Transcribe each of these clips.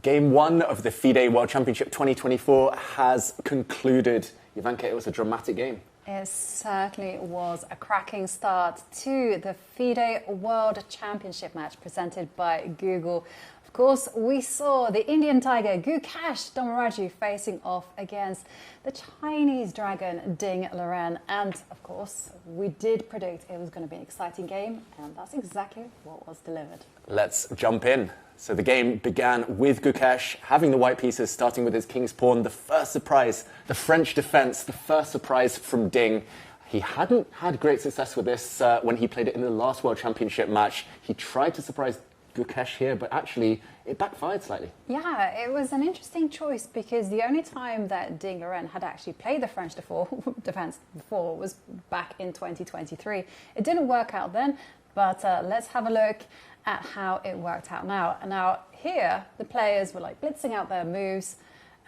Game 1 of the FIDE World Championship 2024 has concluded. Jovanka, it was a dramatic game. It certainly was a cracking start to the FIDE World Championship match presented by Google. Of course, we saw the Indian Tiger Gukesh Dommaraju facing off against the Chinese Dragon Ding Liren. And of course, we did predict it was going to be an exciting game, and that's exactly what was delivered. Let's jump in. So the game began with Gukesh having the white pieces, starting with his king's pawn. The first surprise, the French defense, the first surprise from Ding. He hadn't had great success with this when he played it in the last World Championship match. He tried to surprise Gukesh here, but actually it backfired slightly. Yeah, it was an interesting choice because the only time that Ding Liren had actually played the French defense before was back in 2023. It didn't work out then, but let's have a look at how it worked out now. Now here, the players were like blitzing out their moves,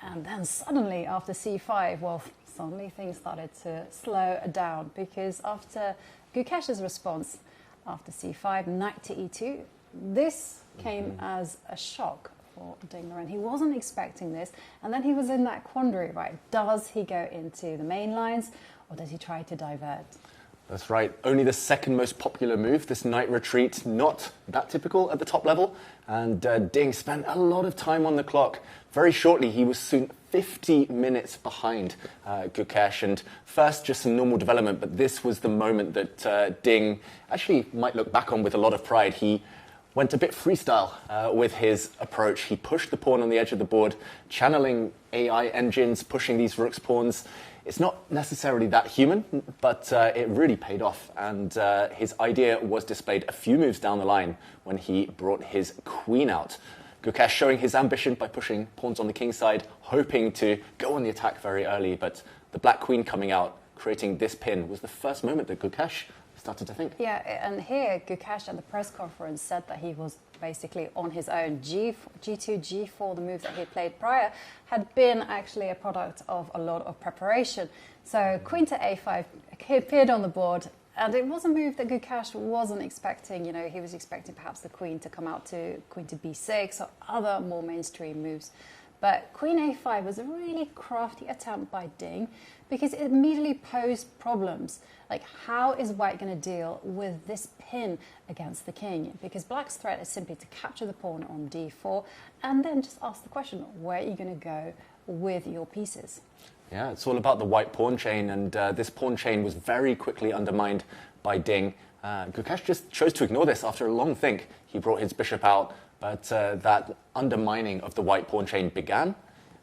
and then suddenly after c5, well, suddenly things started to slow down because after Gukesh's response after c5, knight to e2, this came as a shock for Ding Liren. He wasn't expecting this, and then he was in that quandary, right? Does he go into the main lines or does he try to divert? That's right. Only the second most popular move, this knight retreat, not that typical at the top level. And Ding spent a lot of time on the clock. Very shortly, he was soon 50 minutes behind Gukesh. And first, just some normal development, but this was the moment that Ding actually might look back on with a lot of pride. He went a bit freestyle with his approach. He pushed the pawn on the edge of the board, channeling AI engines, pushing these rook's pawns. It's not necessarily that human, but it really paid off. And his idea was displayed a few moves down the line when he brought his queen out. Gukesh showing his ambition by pushing pawns on the king side, hoping to go on the attack very early. But the black queen coming out, creating this pin, was the first moment that Gukesh started to think. Yeah, and here Gukesh at the press conference said that he was basically on his own. G2, G4, the moves that he had played prior, had been actually a product of a lot of preparation. So queen to a5 appeared on the board, and it was a move that Gukesh wasn't expecting. You know, he was expecting perhaps the queen to come out to queen to b6 or other more mainstream moves. But queen a5 was a really crafty attempt by Ding because it immediately posed problems. Like, how is white going to deal with this pin against the king? Because black's threat is simply to capture the pawn on d4 and then just ask the question, where are you going to go with your pieces? Yeah, it's all about the white pawn chain, and this pawn chain was very quickly undermined by Ding. Gukesh just chose to ignore this after a long think. He brought his bishop out, but that undermining of the white pawn chain began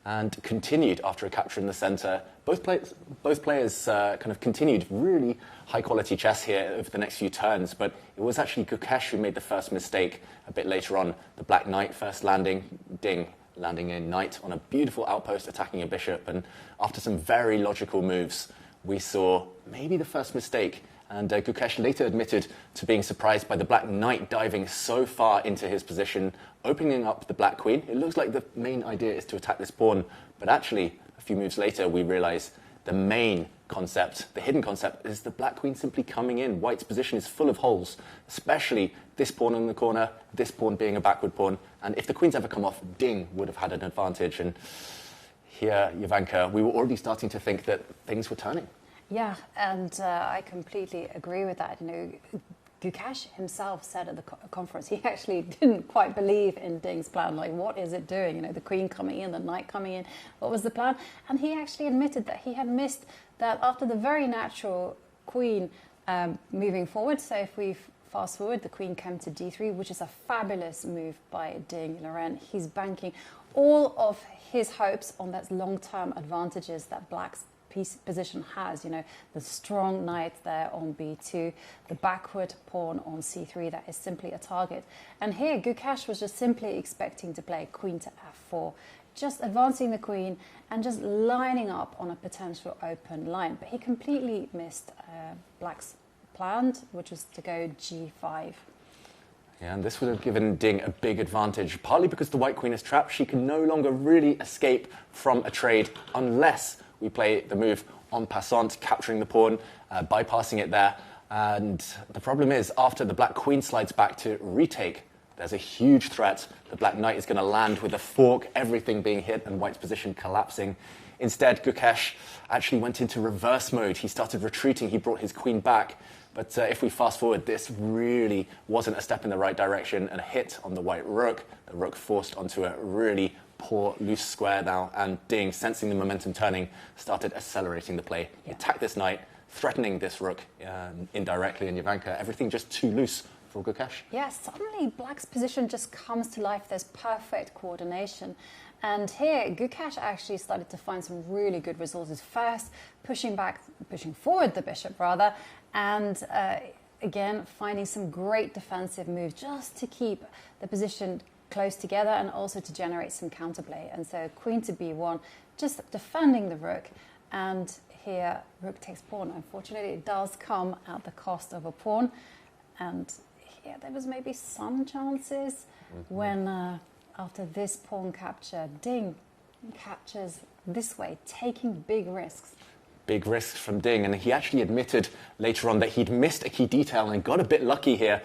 and continued after a capture in the center. Both players kind of continued really high-quality chess here over the next few turns, but it was actually Gukesh who made the first mistake a bit later on. The black knight first landing, Ding landing a knight on a beautiful outpost attacking a bishop, and after some very logical moves, we saw maybe the first mistake. And Gukesh later admitted to being surprised by the black knight diving so far into his position, opening up the black queen. It looks like the main idea is to attack this pawn, but actually, a few moves later, we realize the main concept, the hidden concept, is the black queen simply coming in. White's position is full of holes, especially this pawn in the corner, this pawn being a backward pawn, and if the queens ever come off, Ding would have had an advantage. And here, Jovanka, we were already starting to think that things were turning. Yeah, and I completely agree with that. You know, Gukesh himself said at the conference he actually didn't quite believe in Ding's plan. Like, what is it doing? You know, the queen coming in, the knight coming in. What was the plan? And he actually admitted that he had missed that after the very natural queen moving forward. So if we fast forward, the queen came to d3, which is a fabulous move by Ding Liren. He's banking all of his hopes on those long-term advantages that black's position has, you know, the strong knight there on b2, the backward pawn on c3 that is simply a target. And here Gukesh was just simply expecting to play queen to f4, just advancing the queen and just lining up on a potential open line. But he completely missed black's plan, which was to go g5. Yeah, and this would have given Ding a big advantage, partly because the white queen is trapped. She can no longer really escape from a trade unless we play the move en passant, capturing the pawn, bypassing it there. And the problem is, after the black queen slides back to retake There's a huge threat. The black knight is going to land with a fork, everything being hit and white's position collapsing. Instead, Gukesh actually went into reverse mode. He started retreating. He brought his queen back. But if we fast forward, this really wasn't a step in the right direction and a hit on the white rook. The rook forced onto a really poor loose square now, and Ding, sensing the momentum turning, started accelerating the play. He attacked this knight, threatening this rook indirectly, and Jovanka, everything just too loose for Gukesh. Yeah, suddenly black's position just comes to life. There's perfect coordination. And here, Gukesh actually started to find some really good resources. First, pushing forward the bishop, rather, and again, finding some great defensive moves just to keep the position close together and also to generate some counterplay. And so queen to b1, just defending the rook. And here, rook takes pawn. Unfortunately, it does come at the cost of a pawn. And here, there was maybe some chances when... after this pawn capture, Ding captures this way, taking big risks. Big risks from Ding, and he actually admitted later on that he'd missed a key detail and got a bit lucky here.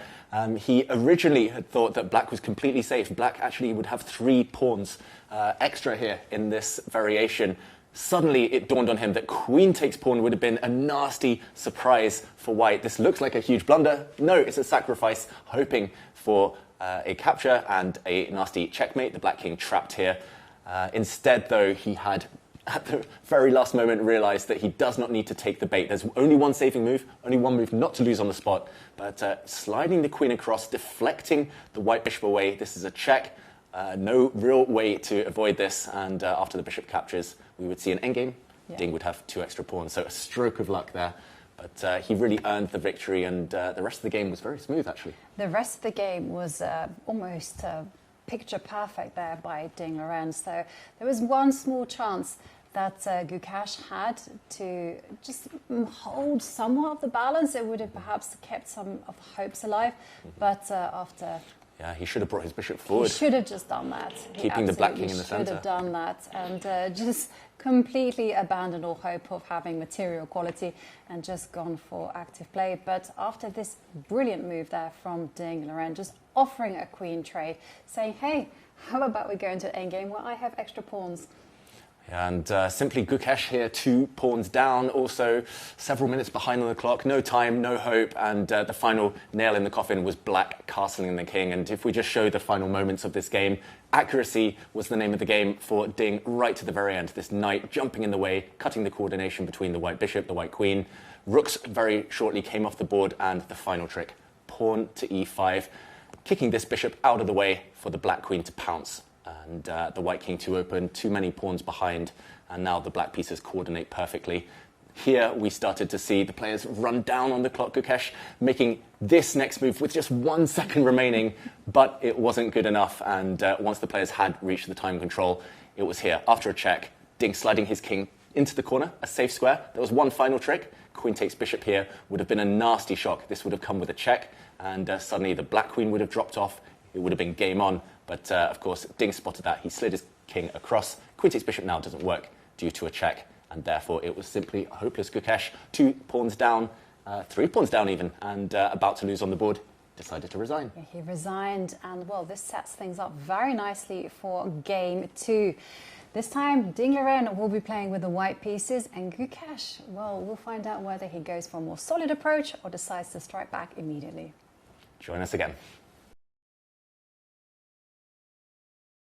He originally had thought that black was completely safe. Black actually would have 3 pawns extra here in this variation. Suddenly, it dawned on him that queen takes pawn would have been a nasty surprise for white. This looks like a huge blunder. No, it's a sacrifice, hoping for a capture and a nasty checkmate. The black king trapped here. Instead, though, he had, at the very last moment, realized that he does not need to take the bait. There's only one saving move, only one move not to lose on the spot, but sliding the queen across, deflecting the white bishop away. This is a check. No real way to avoid this, and after the bishop captures, we would see an endgame. Yeah. Ding would have 2 extra pawns, so a stroke of luck there. But he really earned the victory, and the rest of the game was very smooth, actually. The rest of the game was almost picture perfect there by Ding Liren. So there was one small chance that Gukesh had to just hold somewhat of the balance. It would have perhaps kept some of the hopes alive, but after... Yeah, he should have brought his bishop forward. He should have just done that. Keeping the black king in the centre. He should have done that and just completely abandoned all hope of having material quality and just gone for active play. But after this brilliant move there from Ding Liren, just offering a queen trade, saying, hey, how about we go into endgame where I have extra pawns? And simply Gukesh here, 2 pawns down, also several minutes behind on the clock, no time, no hope, and the final nail in the coffin was black castling the king. And if we just show the final moments of this game, accuracy was the name of the game for Ding right to the very end. This knight jumping in the way, cutting the coordination between the white bishop, the white queen. Rooks very shortly came off the board, and the final trick, pawn to e5, kicking this bishop out of the way for the black queen to pounce. And the white king to open, too many pawns behind, and now the black pieces coordinate perfectly. Here we started to see the players run down on the clock. Gukesh making this next move with just 1 second remaining, but it wasn't good enough. And once the players had reached the time control, it was here. After a check, Ding sliding his king into the corner, a safe square. There was one final trick. Queen takes bishop here would have been a nasty shock. This would have come with a check, and suddenly the black queen would have dropped off. It would have been game on. But, of course, Ding spotted that. He slid his king across. Queen takes bishop now doesn't work due to a check. And therefore, it was simply hopeless. Gukesh, 2 pawns down, 3 pawns down even, and about to lose on the board, decided to resign. Yeah, he resigned. And, well, this sets things up very nicely for game 2. This time, Ding Liren will be playing with the white pieces. And Gukesh, well, we'll find out whether he goes for a more solid approach or decides to strike back immediately. Join us again.